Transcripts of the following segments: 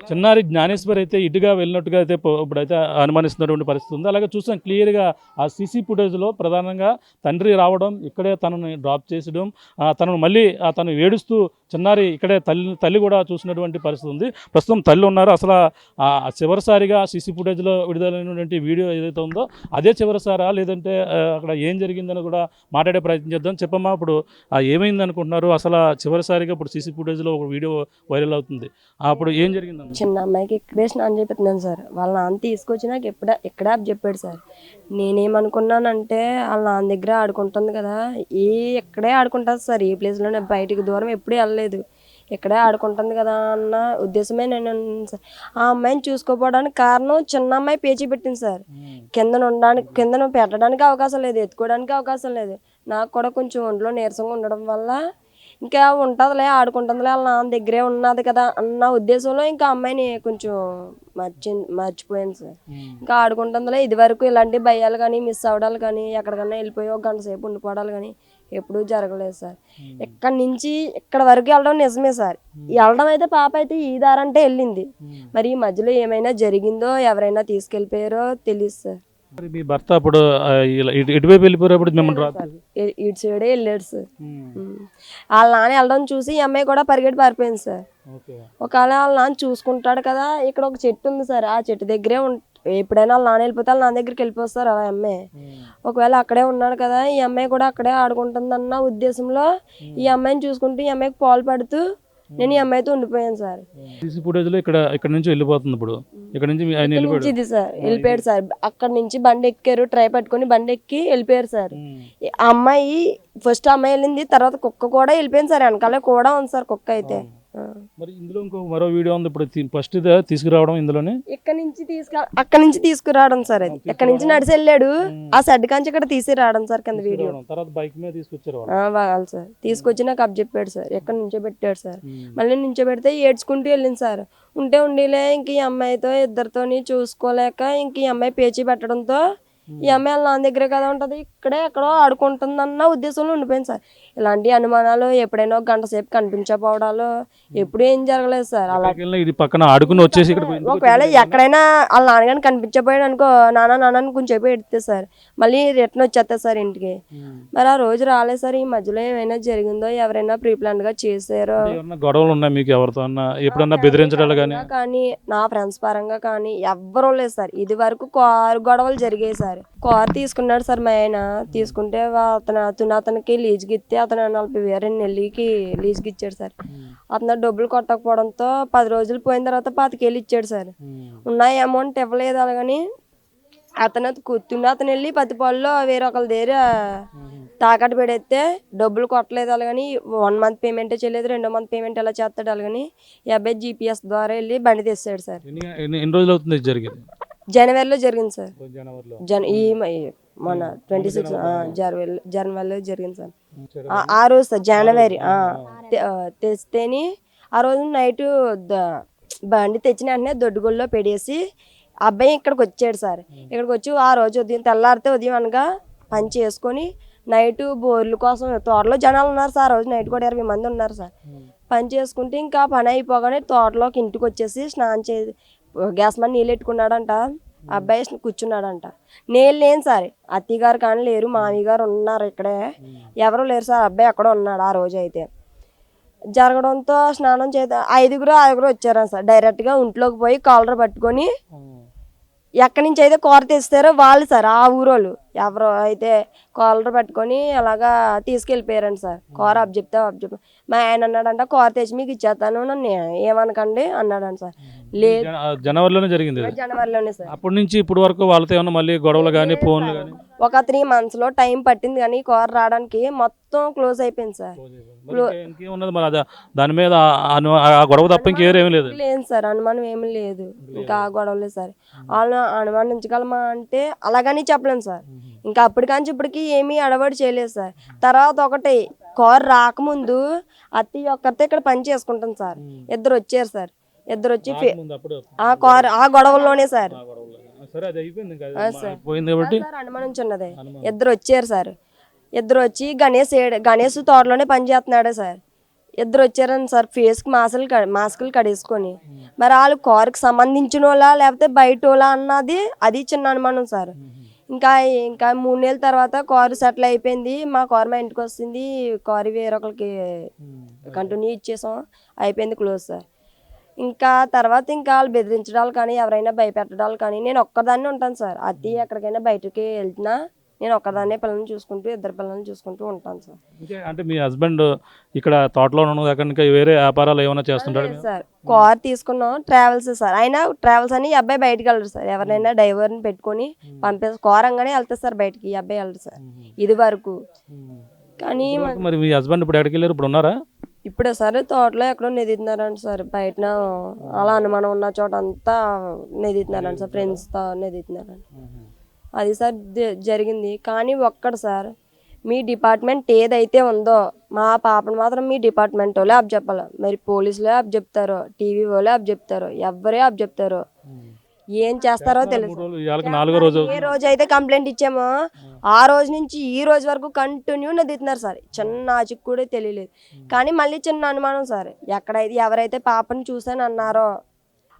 చిన్నారి జ్ఞానేశ్వర్ అయితే ఇటుగా వెళ్ళినట్టుగా అయితే ఇప్పుడైతే అనుమానిస్తున్నటువంటి పరిస్థితి ఉంది. అలాగే చూసాం క్లియర్గా ఆ సీసీ ఫుటేజ్లో ప్రధానంగా తండ్రి రావడం, ఇక్కడే తనని డ్రాప్ చేసడం, తనను మళ్ళీ తను ఏడుస్తూ చిన్నారి ఇక్కడే తల్లి కూడా చూసినటువంటి పరిస్థితి ఉంది. ప్రస్తుతం తల్లి ఉన్నారు. అసలు చివరిసారిగా సీసీ ఫుటేజ్లో విడుదలైనటువంటి వీడియో ఏదైతే ఉందో అదే చివరిసారా, లేదంటే అక్కడ ఏం జరిగిందని కూడా మాట్లాడే ప్రయత్నం చేద్దాం. చెప్పమ్మా, ఇప్పుడు ఏమైంది అనుకుంటున్నారు? అసలు చివరిసారిగా ఇప్పుడు సీసీ ఫుటేజ్లో ఒక వీడియో వైరల్ అవుతుంది. అప్పుడు ఏం జరిగింది? చిన్న అమ్మాయికి ఇక్కడే స్నానం చేపిస్తున్నాను సార్. వాళ్ళ నాన్న తీసుకొచ్చి నాకు ఎక్కడ చెప్పాడు సార్. నేనేమనుకున్నానంటే వాళ్ళ నాన్న దగ్గర ఆడుకుంటుంది కదా, ఇక్కడే ఆడుకుంటుంది సార్, ఈ ప్లేస్లోనే, బయటికి దూరం ఎప్పుడూ వెళ్ళలేదు, ఇక్కడే ఆడుకుంటుంది కదా అన్న ఉద్దేశమే నేను సార్. ఆ అమ్మాయిని చూసుకోపోవడానికి కారణం చిన్న అమ్మాయి పేచీ పెట్టింది సార్. కిందను పెట్టడానికి అవకాశం లేదు, ఎత్తుకోవడానికి అవకాశం లేదు. నాకు కూడా కొంచెం ఒంట్లో నీరసంగా ఉండడం వల్ల ఇంకా ఉంటుందిలే, ఆడుకుంటుందిలే, వాళ్ళ నాన్న దగ్గరే ఉన్నది కదా అన్న ఉద్దేశంలో ఇంకా అమ్మాయిని కొంచెం మర్చిపోయాను సార్. ఇంకా ఆడుకుంటుందిలే, ఇది వరకు ఇలాంటి భయాలు కానీ, మిస్ అవ్వడాలు కానీ, ఎక్కడికన్నా వెళ్ళిపోయి ఒక గంట సేపు ఉండిపోవడాలు కానీ ఎప్పుడూ జరగలేదు సార్. ఇక్కడి నుంచి ఇక్కడ వరకు వెళ్ళడం నిజమే సార్. వెళ్ళడం అయితే పాప అయితే ఈ దారంటే వెళ్ళింది. మరి ఈ మధ్యలో ఏమైనా జరిగిందో, ఎవరైనా తీసుకెళ్ళిపోయారో తెలియదు సార్. మీ భర్త అప్పుడు ఎటువైపు వెళ్ళిపోయినప్పుడు మిమ్మల్ని ఇటు సైడే వెళ్ళాడు సార్. వాళ్ళ నాన్న వెళ్ళడం చూసి ఈ అమ్మాయి కూడా పరిగెట్టి పారిపోయింది సార్. ఒకవేళ వాళ్ళ నాన్న చూసుకుంటాడు కదా, ఇక్కడ ఒక చెట్టు ఉంది సార్, ఆ చెట్టు దగ్గరే ఎప్పుడైనా వాళ్ళ నాన్న వెళ్ళిపోతే వాళ్ళ నాన్న దగ్గరికి వెళ్ళిపోతారు ఆ అమ్మాయి. ఒకవేళ అక్కడే ఉన్నాడు కదా, ఈ అమ్మాయి కూడా అక్కడే ఆడుకుంటుంది అన్న ఉద్దేశంలో ఈ అమ్మాయిని చూసుకుంటూ ఈ అమ్మాయికి పాలు పడుతూ నేను ఈ అమ్మాయితో ఉండిపోయాను సార్. సీసీ ఫుటేజ్ లో ఇక్కడ నుంచి వెళ్ళిపోతుంది. ఇప్పుడు ఇక్కడ నుంచి ఆయన ఇది సార్ వెళ్ళిపోయాడు సార్. అక్కడ నుంచి బండి ఎక్కారు, ట్రై పట్టుకుని బండి ఎక్కి వెళ్ళిపోయారు సార్. ఆ అమ్మాయి ఫస్ట్ అమ్మాయి వెళ్ళింది, తర్వాత కుక్క కూడా వెళ్ళిపోయింది సార్. వెనకాల కూడా ఉంది సార్ కుక్క అయితే. మరి ఇందులో ఇంకో మరో వీడియో ఉంది. ఇప్పుడు ఫస్ట్ తీసుకురావడం ఇందులోనే అక్కడ నుంచి తీసుకురావడం సార్. అది ఎక్కడి నుంచి నడిచి వెళ్ళాడు, ఆ సెడ్ కాంచి ఇక్కడ తీసుకురావడం సార్. కింద వీడియో తర్వాత బైక్ మీద తీసుకొచ్చారు వాళ్ళు సార్. తీసుకొచ్చి నాకు అప్ చెప్పాడు సార్, ఎక్కడ నుంచో పెట్టాడు సార్. మళ్ళీ నుంచో పెడితే ఏడ్చుకుంటూ వెళ్ళింది సార్. ఉండేలే ఇంక ఈ అమ్మాయితో ఇద్దరితోని చూసుకోలేక ఇంక ఈ అమ్మాయి పేచీ పెట్టడంతో ఈ అమ్మాయి వాళ్ళ నాన్న దగ్గరే కదా ఉంటది, ఇక్కడే ఎక్కడో ఆడుకుంటుందన్న ఉద్దేశంలో ఉండిపోయింది సార్. ఇలాంటి అనుమానాలు ఎప్పుడైనా ఒక గంట సేపు కనిపించకపోవడాలు ఎప్పుడు ఏం జరగలేదు సార్. అలా పక్కన ఆడుకుని వచ్చేసి ఒకవేళ ఎక్కడైనా వాళ్ళ నాన్నగాని కనిపించపోయాడు అనుకో, నాన్న కొంచెంసేపు ఎడితే సార్, మళ్ళీ రిటర్న్ వచ్చేస్తా సార్ ఇంటికి. మరి ఆ రోజు రాలేదు సార్. ఈ మధ్యలో ఏమైనా జరిగిందో, ఎవరైనా ప్రీప్లాన్ గా చేసారో, గొడవలు ఉన్నాయి మీకు ఎవరితో ఎప్పుడన్నా బెదిరించడాలు కానీ నా ఫ్రెండ్స్ పరంగా కానీ ఎవ్వరూ లేదు సార్. ఇది వరకు కారు గొడవలు జరిగాయి సార్. కారు తీసుకున్నాడు సార్ మా ఆయన. తీసుకుంటే అతనికి లీజుకి ఇస్తే అతను 40,000 నెల్లికి లీజుకి ఇచ్చాడు సార్. అతను డబ్బులు కొట్టకపోవడంతో 10 రోజులు పోయిన తర్వాత 25,000 ఇచ్చాడు సార్. ఉన్న అమౌంట్ ఇవ్వలేదు. అలాగని అతను వెళ్ళి పత్తిపాల్లో వేరొకరి దగ్గర తాకట్టు పెడితే డబ్బులు కొట్టలేదు. అలాగని 1 మంత్ పేమెంటే చేయలేదు, 2వ మంత్ పేమెంట్ ఎలా చేస్తాడు. అలాగని ఈ అబ్బాయి GPS ద్వారా వెళ్ళి బండి తెస్తాడు సార్. ఎన్ని రోజులు అవుతుంది జరిగింది? జనవరిలో జరిగింది సార్. మన 26 జనవరిలో జరిగింది సార్. ఆ రోజు సార్ జనవరి తెస్తేని ఆ రోజు నైట్ బండి తెచ్చిన వెంటనే దొడ్డుగొల్లో పెడేసి అబ్బాయి ఇక్కడికి వచ్చాడు సార్. ఇక్కడికి వచ్చి ఆ రోజు తెల్లారితే ఉదయం అనగా పని చేసుకొని నైట్ బోర్ల కోసం తోటలో జనాలు ఉన్నారు సార్. ఆ రోజు నైట్ కూడా 20 మంది ఉన్నారు సార్. పని చేసుకుంటే ఇంకా పని అయిపోగానే తోటలోకి ఇంటికి వచ్చేసి స్నానం గ్యాస్ మీద నీళ్ళు పెట్టుకున్నాడంట. అబ్బాయి కూర్చున్నాడంట. నేను లేను సార్, అత్తయ్య గారు కానీ లేరు, మామయ్య గారు ఉన్నారు ఇక్కడే, ఎవరు లేరు సార్. అబ్బాయి అక్కడ ఉన్నాడు. ఆ రోజు అయితే జరగడంతో స్నానం ఐదుగురు వచ్చారు సార్. డైరెక్ట్గా ఇంట్లోకి పోయి కాలర్ పట్టుకొని ఎక్కడి నుంచి అయితే కూర తెస్తారో వాళ్ళు సార్, ఆ ఊరోళ్ళు ఎవరో అయితే కాలర్ పట్టుకొని అలాగా తీసుకెళ్ళిపోయారండి సార్. కూర అబ్జెప్తా మా ఆయన అన్నాడంట, కూర తెచ్చి మీకు ఇచ్చేస్తాను, నన్ను ఏమనకండి అన్నాడంట సార్. లేదు, జనవరిలోనే జరిగింది. జనవరిలోనే సార్. అప్పటి నుంచి ఇప్పుడు వరకు వాళ్ళతో ఏమన్నా మళ్ళీ గొడవలు కానీ ఫోన్లు కానీ ఒక 3 months లో టైం పట్టింది, కానీ కూర రావడానికి మొత్తం క్లోజ్ అయిపోయింది సార్. దాని మీద గొడవ తప్ప ఇంకేమీ లేదు సార్. అనుమానం ఏమీ లేదు, ఇంకా ఆ గొడవలే సార్. వాళ్ళు అనుమానించగలమా అంటే అలాగని చెప్పలేము సార్. ఇంకా అప్పటికాంచి ఇప్పటికి ఏమీ అడవాడు చేయలేదు సార్. తర్వాత ఒకటి కూర రాకముందు అత్తయ్య ఒక్కరితో ఇక్కడ పని చేసుకుంటాం సార్. ఇద్దరు వచ్చారు సార్. ఇద్దరు వచ్చి ఆ గొడవల్లోనే సార్ అనుమానించున్నదే. ఇద్దరు వచ్చారు సార్. ఇద్దరు వచ్చి గణేష్ తోటలోనే పని చేస్తున్నాడు సార్. ఇద్దరు వచ్చారని సార్ ఫేస్కి మాస్కులు కడేసుకొని. మరి వాళ్ళు కారుకి సంబంధించిన వాళ్ళ లేకపోతే బయట వాళ్ళ అన్నది అది చిన్న అనుమానం సార్. ఇంకా ఇంకా 3 నెలల తర్వాత కారు సెటిల్ అయిపోయింది, మా కారు మా ఇంటికి వస్తుంది, కారు వేరొకరికి కంటిన్యూ ఇచ్చేసాం, అయిపోయింది, క్లోజ్ సార్. ఇంకా తర్వాత ఇంకా వాళ్ళు బెదిరించడాలు కానీ ఎవరైనా భయపెట్టడాలు కానీ నేను ఒక్కదాన్నే ఉంటాను సార్. అది ఎక్కడికైనా బయటకి వెళ్తున్నా నేను ఒక్కదాన్నే పిల్లల్ని చూసుకుంటూ ఇద్దరు పిల్లల్ని చూసుకుంటూ ఉంటాను సార్. అంటే మీ హస్బెండ్ ఇక్కడ తోటలో ఉన్న దగ్గర ఇంకా వేరే వ్యాపారాలు ఏమైనా చేస్తుంటాడు లేదు సార్, కార్ తీసుకున్నాం ట్రావెల్స్ సార్. అయినా ట్రావెల్స్ అని ఈ అబ్బాయి బయటకు వెళ్ళరు సార్. ఎవరైనా డ్రైవర్ని పెట్టుకొని కార్ అంగానే వెళ్తారు సార్ బయటికి, ఈ అబ్బాయి వెళ్ళరు సార్ ఇది వరకు. కానీ మరి మీ హస్బెండ్ ఇప్పుడు ఎక్కడికి వెళ్ళారు, ఇప్పుడు ఉన్నారా? ఇప్పుడే సార్ తోటలో ఎక్కడో నెదితున్నారంట సార్, బయట అలా అనుమానం ఉన్న చోట అంతా నెదితున్నారంట సార్, ఫ్రెండ్స్తో నెదితున్నారంట. అది సార్ జరిగింది. కానీ ఒక్కడు సార్, మీ డిపార్ట్మెంట్ ఏదైతే ఉందో మా పాపను మాత్రం మీ డిపార్ట్మెంట్ వాళ్ళే అప్ చెప్పాలి. మరి పోలీసులే అప్ చెప్తారో, టీవీ వాళ్ళే అప్ చెప్తారో, ఎవరే అప్ చెప్తారో, ఏం చేస్తారో తెలుసు. ఏ రోజు అయితే కంప్లైంట్ ఇచ్చామో ఆ రోజు నుంచి ఈ రోజు వరకు కంటిన్యూ నదిస్తున్నారు సార్. చిన్న ఆచికి కూడా తెలియలేదు. కానీ మళ్ళీ చిన్న అనుమానం సార్, ఎక్కడైతే ఎవరైతే పాపను చూసాను అన్నారో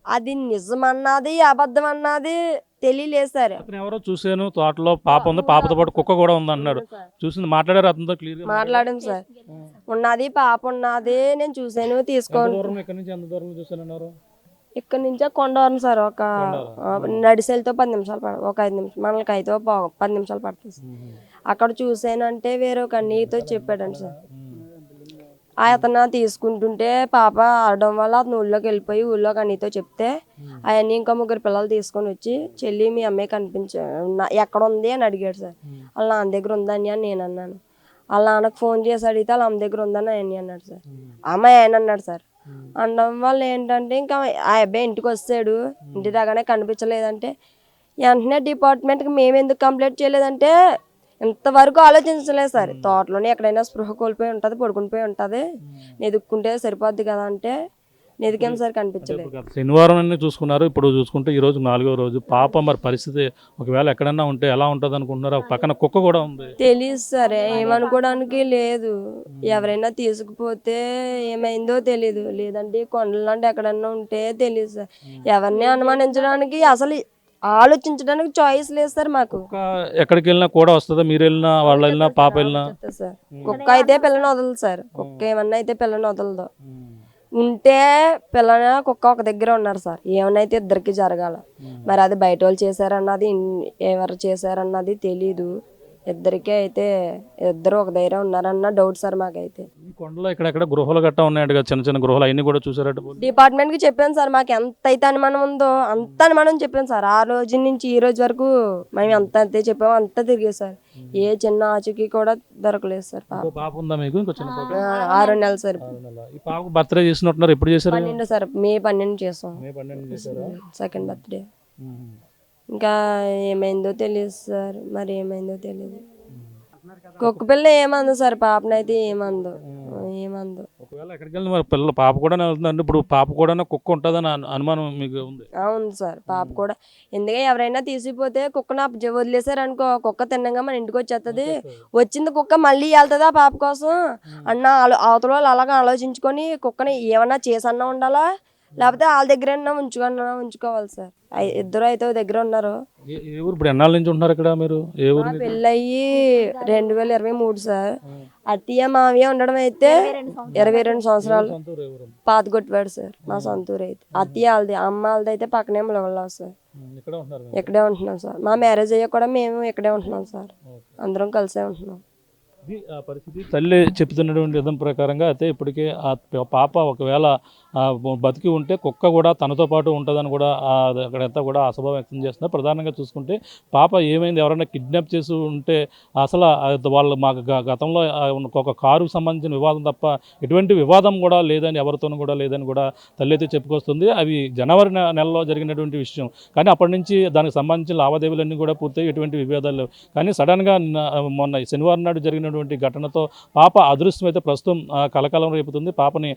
అది నిజమన్నది అబద్ధం అన్నది తెలియలేదు సార్. ఎవరో చూసాను తోటలో పాప ఉంది, పాపతో పాటు కుక్క కూడా ఉంది అన్నాడు, చూసింది, మాట్లాడారు అతనితో క్లియర్ మాట్లాడాం సార్. ఉన్నది పాప ఉన్నది నేను చూసాను, తీసుకోండి. ఇక్కడ నుంచే కొండవరం సార్, ఒక నడిసెలతో 10 నిమిషాలు ఒక 5 నిమిషాలు మనకి అయితే 10 నిమిషాలు పడుతుంది సార్. అక్కడ చూసానంటే వేరే ఒక అన్నయ్యతో చెప్పాడండి సార్. అతను తీసుకుంటుంటే పాప ఆడడం వల్ల అతను ఊళ్ళోకి వెళ్ళిపోయి ఊళ్ళోకి అన్నయ్యతో చెప్తే అవన్నీ ఇంకా 3 పిల్లలు తీసుకొని వచ్చి చెల్లి మీ అమ్మాయి ఎక్కడ ఉంది అని అడిగాడు సార్. వాళ్ళ నాన్న దగ్గర ఉందని అని నేను అన్నాను. వాళ్ళ నాన్నకు ఫోన్ చేసి అడిగితే వాళ్ళ అమ్మ దగ్గర ఉందని ఆయన అన్నాడు సార్. అమ్మాయి ఆయన అన్నాడు సార్. అనడం వల్ల ఏంటంటే ఇంకా ఆ అబ్బాయి ఇంటికి వస్తాడు, ఇంటి దగ్గరనే కనిపించలేదంటే వెంటనే డిపార్ట్మెంట్కి మేము ఎందుకు కంప్లైంట్ చేయలేదంటే ఇంతవరకు ఆలోచించలేదు సార్. తోటలోనే ఎక్కడైనా స్పృహ కోల్పోయి ఉంటుంది, పడుకుని పోయి ఉంటుంది, నెదుక్కుంటే సరిపోద్ది కదా అంటే నెదికేం సార్ కనిపించలేదు. శనివారం అన్ని చూసుకున్నారు, ఇప్పుడు చూసుకుంటే ఈ రోజు 4వ రోజు. పాప మరి పరిస్థితి ఒకవేళ ఎక్కడన్నా ఉంటే ఎలా ఉంటుంది అనుకుంటున్నారు? పక్కన కుక్క కూడా ఉంది. తెలియదు సార్, ఏమనుకోవడానికి లేదు. ఎవరైనా తీసుకుపోతే ఏమైందో తెలీదు, లేదంటే కొండలాంటి ఎక్కడన్నా ఉంటే తెలియదు సార్. ఎవరిని అనుమానించడానికి అసలు ఆలోచించడానికి చాయిస్ లేదు సార్ మాకు. ఎక్కడికి వెళ్ళినా కూడా వస్తుందా? మీరు వెళ్ళినా వాళ్ళు వెళ్ళినా పాప వెళ్ళినా సార్. కుక్క అయితే పిల్లని వదలదు సార్, కుక్క ఏమన్నా అయితే పిల్లని వదలదు. ఉంటే పిల్లన కుక్క ఒక దగ్గర ఉన్నారు సార్, ఏమన్నా అయితే ఇద్దరికి జరగాల. మరి అది బయట వాళ్ళు చేశారన్నది ఎవరు చేశారన్నది తెలీదు. ఇద్దరికే అయితే ఇద్దరు ఒక దగ్గర ఉన్నారన్న డౌట్ సార్ మాకైతే. కొండలో ఇక్కడెక్కడ గృహాలు గట్టా ఉన్నాయంట కదా, చిన్న చిన్న గృహాలు అవన్నీ కూడా చూసారట. డిపార్ట్మెంట్కి చెప్పాను సార్, మాకు ఎంత అయితే అనుమానం ఉందో అంత అనుమానం చెప్పాను సార్. ఆ రోజు నుంచి ఈ రోజు వరకు మేము అంత అంతే చెప్పాము, అంతా తిరిగే సార్. ఏ చిన్న ఆచూకీ కూడా దొరకలేదు సార్. పాప ఉందా మీకు? ఇంకో చిన్న పాప 6 నెలలు సార్. ఈ పాపకు బర్త్డే చేసినట్టున్నారు, ఎప్పుడు చేశారు? 12 సార్, మే 12 చేసాం, సెకండ్ బర్త్డే. ఇంకా ఏమైందో తెలియదు సార్, మరి ఏమైందో తెలియదు. కుక్క పిల్ల ఏమందో సార్, పాపనైతే ఏమందో. ఒకవేళ ఎక్కడికి వెళ్ళిన మరి పిల్లలు పాప కూడా వెళ్తుందండి. ఇప్పుడు పాప కూడా కుక్క ఉంటుందని అనుమానం మీకు ఉంది? అవును సార్, పాప కూడా. ఎందుకంటే ఎవరైనా తీసిపోతే కుక్కను వదిలేసారు అనుకో, కుక్క తిన్నగా మన ఇంటికి వచ్చేస్తుంది. వచ్చింది కుక్క మళ్ళీ వెళ్తుందా పాప కోసం అన్న అవతల వాళ్ళు అలాగా ఆలోచించుకొని కుక్కని ఏమన్నా చేసన్నా ఉండాలా, లేకపోతే వాళ్ళ దగ్గర ఉంచుకోవాలి సార్. ఇద్దరు అయితే దగ్గర ఉన్నారు. ఇప్పుడు ఎన్నాళ్ళ నుంచి ఉంటున్నారు ఇక్కడ మీరు? పెళ్ళయ్యి 2023 సార్. అత్తయ్య మావయ్య ఉండడం అయితే 22 సంవత్సరాలు. పాతగొట్టువాడు సార్ మా సొంతూరు అయితే. అత్తయ్య వాళ్ళది, అమ్మ వాళ్ళది అయితే పక్కనే ములగల్లో సార్. ఇక్కడే ఉంటున్నాం సార్. మా మ్యారేజ్ అయ్యా కూడా మేము ఇక్కడే ఉంటున్నాం సార్, అందరం కలిసే ఉంటున్నాం. ఆ పరిస్థితి తల్లి చెప్తున్నటువంటి విధం ప్రకారంగా అయితే ఇప్పటికే ఆ పాప ఒకవేళ బతికి ఉంటే కుక్క కూడా తనతో పాటు ఉంటుందని కూడా అక్కడంతా కూడా అసభావం వ్యక్తం చేస్తున్నారు. ప్రధానంగా చూసుకుంటే పాప ఏమైంది, ఎవరైనా కిడ్నాప్ చేసి ఉంటే అసలు వాళ్ళు మాకు గతంలో ఒక కారుకు సంబంధించిన వివాదం తప్ప ఎటువంటి వివాదం కూడా లేదని, ఎవరితోనూ కూడా లేదని కూడా తల్లి అయితే చెప్పుకొస్తుంది. అవి జనవరి నెలలో జరిగినటువంటి విషయం. కానీ అప్పటి నుంచి దానికి సంబంధించిన లావాదేవీలన్నీ కూడా పూర్తయి ఎటువంటి విభేదాలు. కానీ సడన్గా మొన్న శనివారం నాడు జరిగినటువంటి ఘటనతో పాప అదృశ్యం అయితే ప్రస్తుతం కలకలం రేపుతుంది. పాపని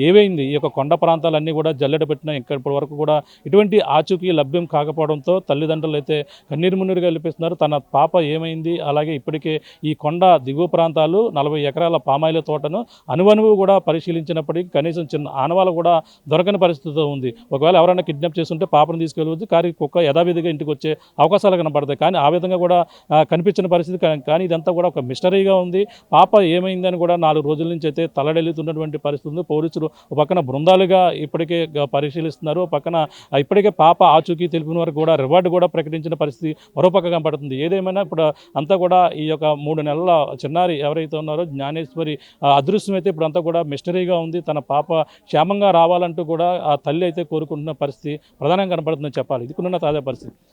ఏమైంది, ఈ యొక్క కొండ ప్రాంతాలన్నీ కూడా జల్లెడ పెట్టినా ఇప్పటి వరకు కూడా ఇటువంటి ఆచూకీ లభ్యం కాకపోవడంతో తల్లిదండ్రులు అయితే కన్నీరు మున్నీరుగా వెళ్ళిపిస్తున్నారు. తన పాప ఏమైంది, అలాగే ఇప్పటికే ఈ కొండ దిగువ ప్రాంతాలు 40 ఎకరాల పామాయిల తోటను అనువనువు కూడా పరిశీలించినప్పటికీ కనీసం చిన్న ఆనవాళ్ళు కూడా దొరకని పరిస్థితితో ఉంది. ఒకవేళ ఎవరైనా కిడ్నాప్ చేస్తుంటే పాపను తీసుకెళ్ళవచ్చు, కానీ కుక్క యథావిధిగా ఇంటికి వచ్చే అవకాశాలు కనబడతాయి. కానీ ఆ విధంగా కూడా కనిపించిన పరిస్థితి. కానీ ఇదంతా కూడా ఒక మిస్టరీగా ఉంది. పాప ఏమైందని కూడా 4 రోజుల నుంచి అయితే తల్లడెల్లుతున్నటువంటి పరిస్థితి ఉంది. పోలీసులు ఒక పక్కన బృందాలుగా ఇప్పటికే పరిశీలిస్తున్నారు. ఒక పక్కన ఇప్పటికే పాప ఆచూకీ తెలిపిన వరకు కూడా రివార్డు కూడా ప్రకటించిన పరిస్థితి మరోపక్క కనపడుతుంది. ఏదేమైనా ఇప్పుడు అంతా కూడా ఈ యొక్క 3 నెలల చిన్నారి ఎవరైతే ఉన్నారో జ్ఞానేశ్వరి అదృశ్యం అయితే ఇప్పుడు అంతా కూడా మిస్టరీగా ఉంది. తన పాప క్షేమంగా రావాలంటూ కూడా ఆ తల్లి అయితే కోరుకుంటున్న పరిస్థితి ప్రధానంగా కనపడుతుందని చెప్పాలి. ఇది కొన్న తాజా పరిస్థితి.